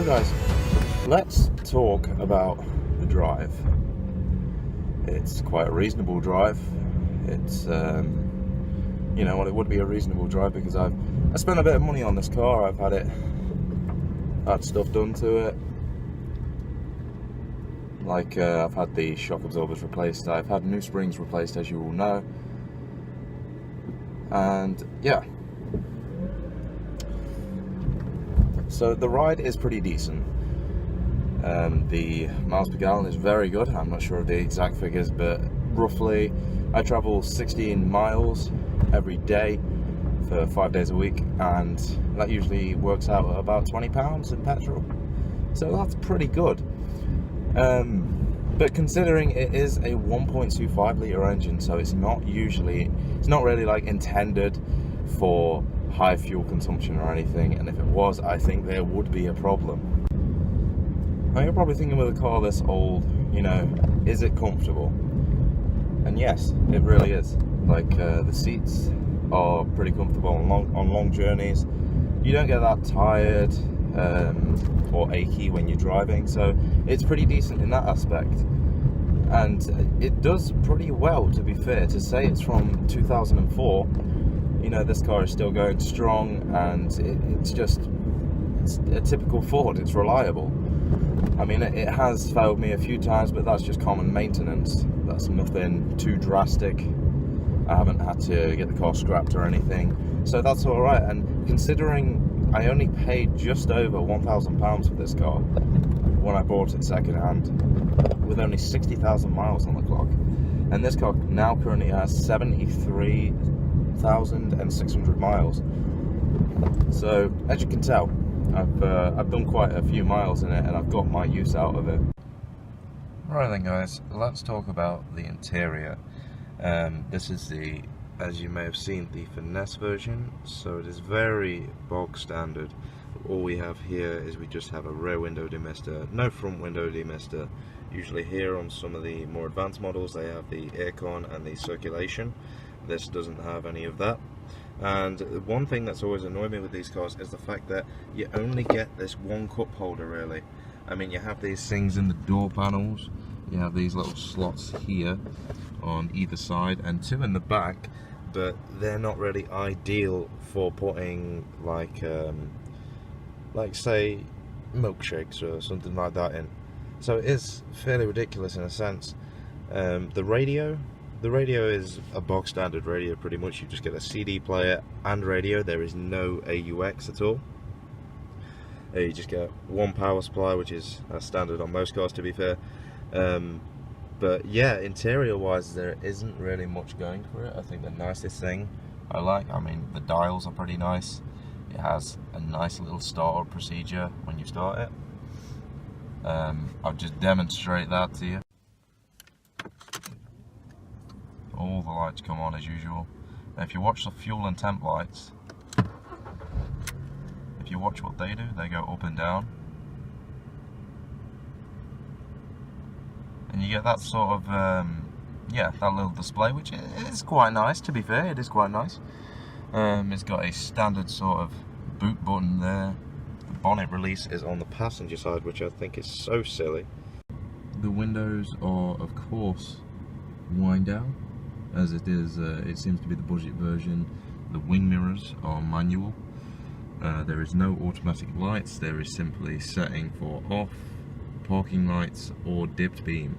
So guys, let's talk about the drive. It's quite a reasonable drive. It's you know what, it would be a reasonable drive because I spent a bit of money on this car. I've had stuff done to it. Like I've had the shock absorbers replaced, I've had new springs replaced, as you all know. And yeah, so the ride is pretty decent. The miles per gallon is very good. I'm not sure of the exact figures, but roughly I travel 16 miles every day for 5 days a week, and that usually works out at about £20 in petrol. So that's pretty good. But considering it is a 1.25 litre engine, so it's not really like intended for high fuel consumption or anything, and if it was, I think there would be a problem. Now you're probably thinking, with a car this old, you know, is it comfortable? And yes, it really is. Like the seats are pretty comfortable on long journeys. You don't get that tired or achy when you're driving, so it's pretty decent in that aspect. And it does pretty well, to be fair. To say it's from 2004, you know, this car is still going strong, and it's a typical Ford. It's reliable. I mean, it has failed me a few times, but that's just common maintenance. That's nothing too drastic. I haven't had to get the car scrapped or anything, so that's all right. And considering I only paid just over £1,000 for this car when I bought it second hand, with only 60,000 miles on the clock, and this car now currently has 73,600 miles. So as you can tell, I've done quite a few miles in it, and I've got my use out of it. Right then guys, let's talk about the interior. This is as you may have seen, the finesse version, so it is very bog standard. All we have here is we just have a rear window demister, no front window demister. Usually here on some of the more advanced models they have the aircon and the circulation. This doesn't have any of that. And one thing that's always annoyed me with these cars is the fact that you only get this one cup holder, really. I mean, you have these things in the door panels, you have these little slots here on either side and two in the back, but they're not really ideal for putting like say milkshakes or something like that in. So it is fairly ridiculous in a sense. The radio is a bog standard radio pretty much. You just get a CD player and radio. There is no AUX at all. You just get one power supply, which is standard on most cars, to be fair. But yeah, interior wise there isn't really much going for it. I think the nicest thing I mean, the dials are pretty nice. It has a nice little startup procedure when you start it. I'll just demonstrate that to you. All the lights come on as usual. Now, if you watch the fuel and temp lights, if you watch what they do, they go up and down. And you get that sort of, yeah, that little display, which is quite nice, to be fair. It is quite nice. It's got a standard sort of boot button there. The bonnet release is on the passenger side, which I think is so silly. The windows are, of course, wind down, as it is. It seems to be the budget version. The wing mirrors are manual. There is no automatic lights. There is simply setting for off, parking lights, or dipped beam.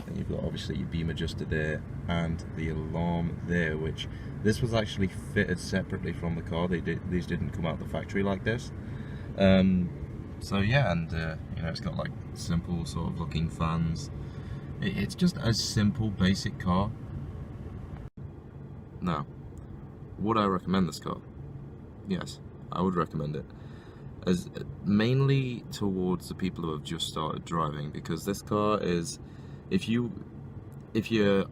And you've got obviously your beam adjuster there and the alarm there, which this was actually fitted separately from the car. These didn't come out the factory like this. So yeah, and you know, it's got like simple sort of looking fans. It's just a simple basic car. Now, would I recommend this car? Yes, I would recommend it, as mainly towards the people who have just started driving, because this car is, if you're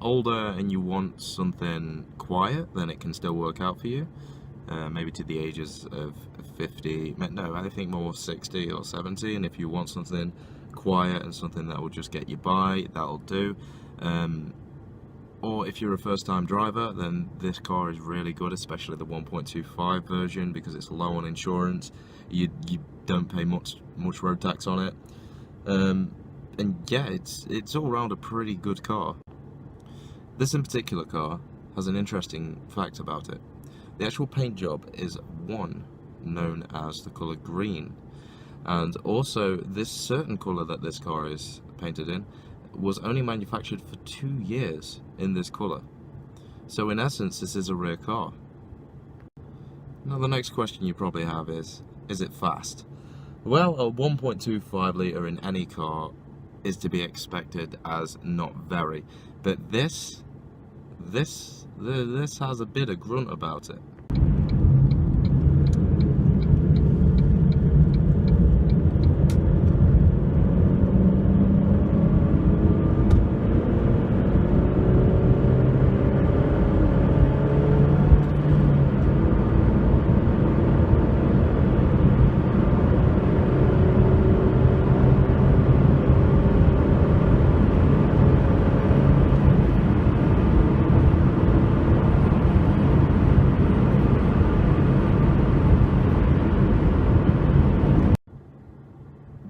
older and you want something quiet, then it can still work out for you. Maybe to the ages of 50, no, I think more 60 or 70, and if you want something quiet and something that will just get you by, that'll do. or if you're a first-time driver, then this car is really good, especially the 1.25 version, because it's low on insurance. You don't pay much road tax on it, and yeah, it's all around a pretty good car. This in particular car has an interesting fact about it. The actual paint job is known as the colour green, and also this certain colour that this car is painted in was only manufactured for 2 years in this colour. So in essence, this is a rare car. Now the next question you probably have is it fast? Well, a 1.25 litre in any car is to be expected as not very, but this has a bit of grunt about it.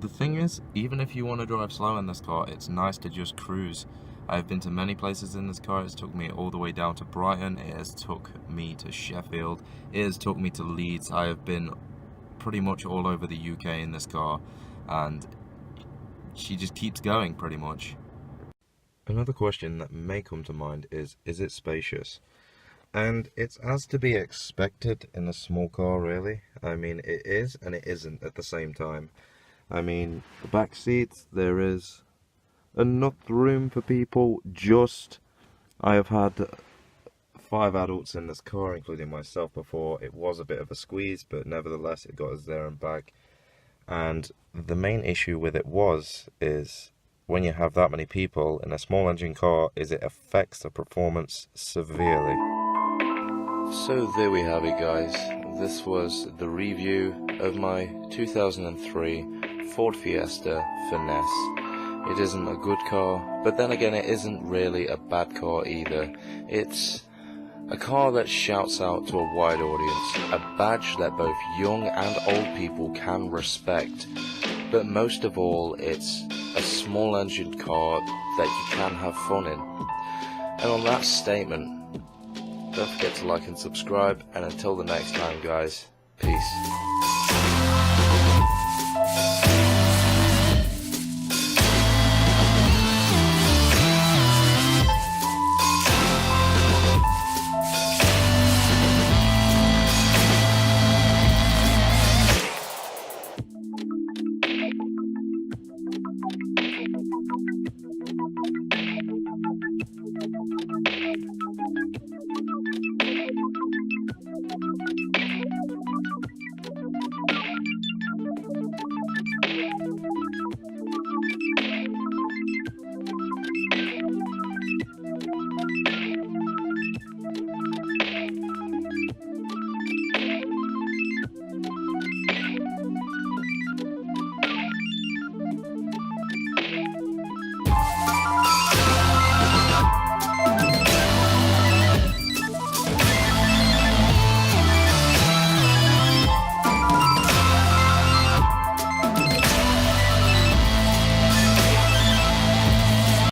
The thing is, even if you want to drive slow in this car, it's nice to just cruise. I've been to many places in this car. It's took me all the way down to Brighton, it has took me to Sheffield, it has took me to Leeds. I have been pretty much all over the UK in this car, and she just keeps going pretty much. Another question that may come to mind is it spacious? And it's as to be expected in a small car, really. I mean, it is and it isn't at the same time. I mean, the back seats, there is enough room for people. I have had 5 adults in this car, including myself before. It was a bit of a squeeze, but nevertheless it got us there and back. And the main issue with it is when you have that many people in a small engine car, is it affects the performance severely. So there we have it, guys. This was the review of my 2003 Ford Fiesta Finesse. It isn't a good car, but then again it isn't really a bad car either. It's a car that shouts out to a wide audience, a badge that both young and old people can respect, but most of all it's a small engined car that you can have fun in. And on that statement, don't forget to like and subscribe, and until the next time guys, peace.